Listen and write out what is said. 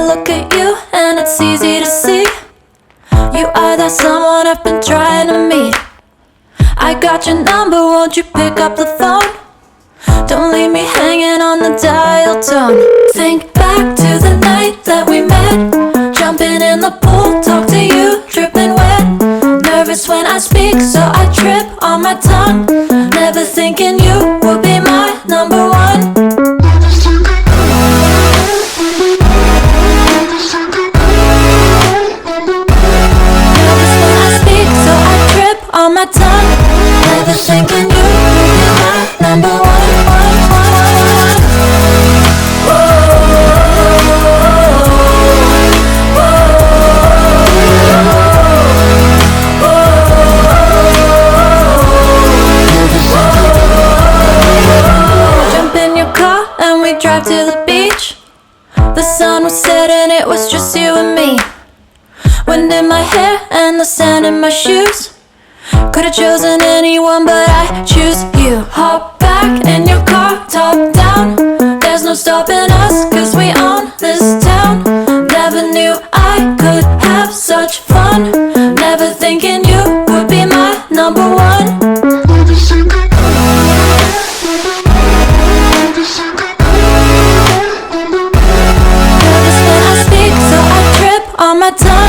I look at you and it's easy to see you are that someone I've been trying to meet. I got your number, won't you pick up the phone? Don't leave me hanging on the dial tone. Think back to the night that we met, jumping in the pool, talk to you, dripping wet. Nervous when I speak, so I trip on my tongue. Never thinking you would be my number one. Nervous when I speak, so I trip on my tongue. Never thinking you would be my number one. Drive to the beach. The sun was setting, it was just you and me. Wind in my hair and the sand in my shoes. Could've chosen anyone, but I choose you. Hop back in your car, top down. There's no stopping us, cause we own this town. Never knew I could have such fun. Never thinking you would be my number one. On my tongue.